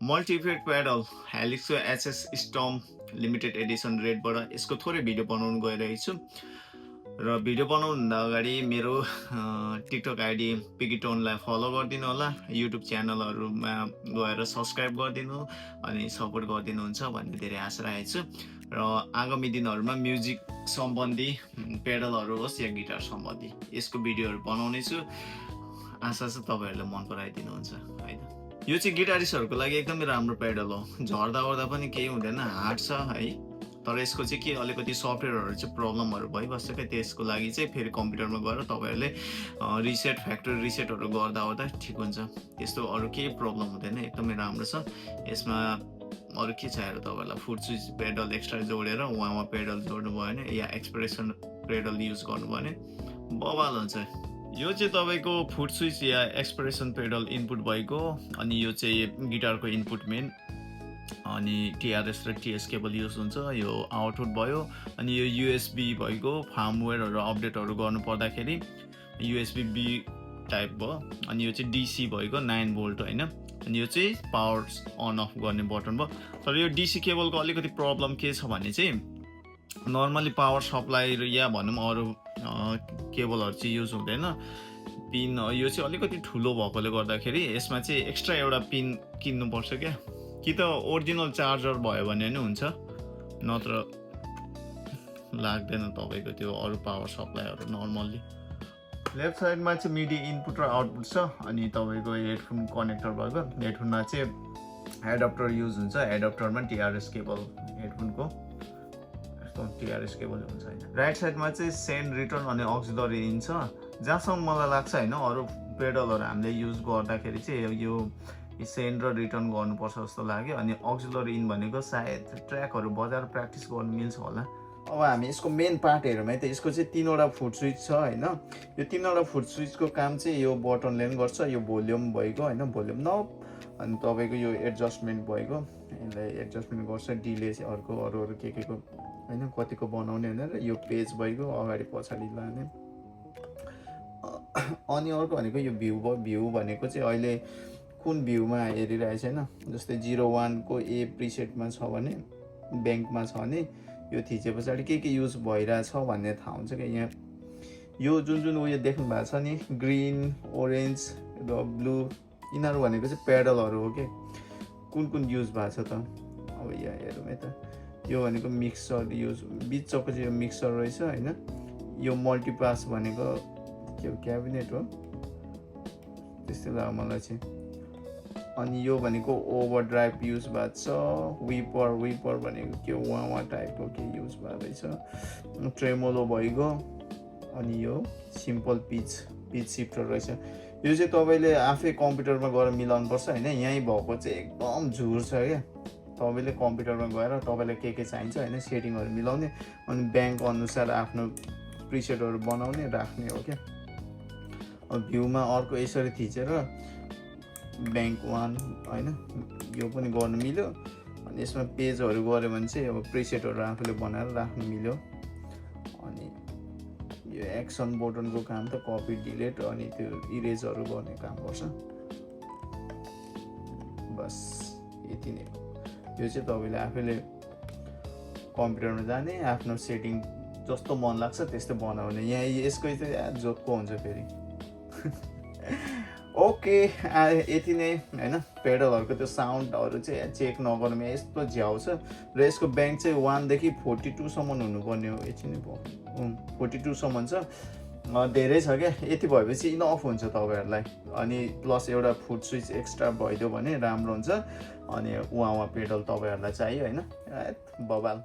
Multi effect pedal हेलिक्सको एचएस Stomp limited edition रेडबाट यसको थोरै भिडियो बनाउनु गइरहेको छु र भिडियो बनाउनुभन्दा अगाडि मेरो टिकटक आइडी पिकिटोनलाई फलो गरिदिनु होला, युट्युब च्यानलहरूमा गएर सब्सक्राइब गरिदिनु अनि सपोर्ट गरिदिनुहुन्छ भन्ने धेरै आशा राखेको छु र आगामी दिनहरूमा म्युजिक सम्बन्धी पेडलहरू होस् या गिटार सम्बन्धी यसको भिडियोहरू बनाउने छु। आशा छ तपाईँहरूले मन पराइदिनुहुन्छ हैन। यो चाहिँ गिटारिस्टहरूको लागि एकदमै राम्रो पेडल हो, झर्दा ओर्दा पनि केही हुँदैन, हार्ड छ है। तर यसको चाहिँ के अलिकति सफ्टवेयरहरू चाहिँ प्रब्लमहरू भइबस्छ क्या, त्यसको लागि चाहिँ फेरि कम्प्युटरमा गएर तपाईँहरूले रिसेट फ्याक्ट्री रिसेटहरू गर्दा ओर्दा ठिक हुन्छ, त्यस्तो अरू केही प्रब्लम हुँदैन, एकदमै राम्रो छ। यसमा अरू के चाहियो तपाईँहरूलाई फुट स्विच पेडल एक्स्ट्रा जोडेर उहाँमा पेडल जोड्नु भयो भने या एक्सप्रेसन पेडल युज गर्नु भयो भने बवाल हुन्छ। यो चाहिँ तपाईँको फुट स्विच या एक्सप्रेसन पेडल इनपुट भएको, अनि यो चाहिँ गिटारको इनपुट मेन, अनि टिआरएस र टिएस केबल युज हुन्छ। यो आउटपुट भयो, अनि यो युएसबी भएको फार्मवेयरहरू अपडेटहरू गर्नु पर्दाखेरि युएसबी बी टाइप भयो, अनि यो चाहिँ डिसी भएको 9 भोल्ट होइन, अनि यो चाहिँ पावर अन अफ गर्ने बटन भयो। तर यो डिसी केबलको अलिकति प्रब्लम के छ भने चाहिँ नर्मली पावर सप्लाई या भनौँ अरू केबलहरू चाहिँ युज हुँदैन, पिन यो चाहिँ अलिकति ठुलो भएकोले गर्दाखेरि यसमा चाहिँ एक्स्ट्रा एउटा पिन किन्नुपर्छ क्या, कि त ओरिजिनल चार्जर भयो भने नि हुन्छ, नत्र लाग्दैन तपाईँको त्यो अरू पावर सप्लाईहरू नर्मल्ली। लेफ्ट साइडमा चाहिँ मिडी इनपुट र आउटपुट छ, अनि तपाईँको हेडफोन कनेक्टर भएको, हेडफोनमा चाहिँ एडप्टर युज हुन्छ, एडप्टरमा टिआरएस केबल हेडफोनको टिआरएस केबल हुन्छ होइन। राइट साइडमा चाहिँ सेन्ड रिटर्न अनि अक्सिलरी इन छ, जहाँसम्म मलाई लाग्छ होइन अरू पेडलहरू हामीले युज गर्दाखेरि चाहिँ यो सेन्ड र रिटर्न गर्नुपर्छ जस्तो लाग्यो। अनि अक्सिलरी इन भनेको सायद ट्र्याकहरू बजाएर प्र्याक्टिस गर्नु मिल्छ होला। अब हामी यसको मेन पार्ट हेरौँ है त, यसको चाहिँ 3वटा फुट स्विच छ होइन। यो 3वटा फुट स्विचको काम चाहिँ यो बटनले पनि गर्छ, यो भोल्युम भएको होइन, भोल्युम नब, अनि तपाईँको यो एडजस्टमेन्ट भएको, यसलाई एडजस्टमेन्ट गर्छ, डिले चाहिँ अर्को अरू के को होइन, कतिको बनाउने होइन, यो पेज भएको अगाडि पछाडि लाने। अनि अर्को भनेको यो भ्यू भयो, भ्यू भनेको चाहिँ अहिले कुन भ्यूमा हेरिरहेको छैन, जस्तै 01 को ए प्रिसेटमा छ भने ब्याङ्कमा छ भने यो थिचे पछाडि के युज भइरहेछ भन्ने थाहा हुन्छ क्या। यहाँ यो जुन उयो देख्नु भएको छ नि ग्रिन ओरेन्ज र ब्लू, यिनीहरू भनेको चाहिँ पेडलहरू हो कि कुन युज भएको छ त। अब यहाँ हेरौँ है त, यो भनेको मिक्सर युज, बिचको चाहिँ यो मिक्सर रहेछ होइन। यो मल्टिपास भनेको के हो, क्याबिनेट हो त्यस्तै लाग्यो मलाई चाहिँ। अनि यो भनेको ओभरड्राइभ युज भएको छ, विपर भनेको के वहाँ टाइपको के युज भएको रहेछ, ट्रेमोलो भइगयो, अनि यो सिम्पल पिच सिफ्टर रहेछ। यो चाहिँ तपाईँले आफै कम्प्युटरमा गएर मिलाउनुपर्छ होइन, यहीँ भएको चाहिँ एकदम झुर छ क्या। तपाईँले कम्प्युटरमा गएर तपाईँलाई के चाहिन्छ होइन सेटिङहरू मिलाउने, अनि ब्याङ्क अनुसार आफ्नो प्रिसेटहरू बनाउने राख्ने हो क्या। अब भ्यूमा अर्को यसरी थिचेर ब्याङ्क 1 होइन यो पनि गर्नु मिल्यो, अनि यसमा पेजहरू गऱ्यो भने चाहिँ अब प्रिसेटहरू आफूले बनाएर राख्नु मिल्यो। अनि यो एक्सन बटनको काम त कपी डिलिट अनि त्यो इरेजहरू गर्ने काम गर्छ, बस यति नै हो। यो चाहिँ तपाईँले आफैले कम्प्युटरमा जाने, आफ्नो सेटिङ जस्तो मन लाग्छ त्यस्तो बनाउने, यहाँ यसको चाहिँ जोक्को हुन्छ फेरि। ओके यति नै होइन। पेडलहरूको त्यो साउन्डहरू चाहिँ चेक नगर्नु यस्तो झ्याउ छ, र यसको ब्याङ्क चाहिँ 1 देखि 42सम्म हुनुपर्ने हो, यति नै भयो 42सम्म छ, धेरै छ क्या। यति भएपछि इनफ हुन्छ तपाईँहरूलाई, अनि प्लस एउटा फुट स्विच एक्स्ट्रा भइदियो भने राम्रो हुन्छ। अनि उहाँ पेडल तपाईँहरूलाई चाहियो होइन, बबाल।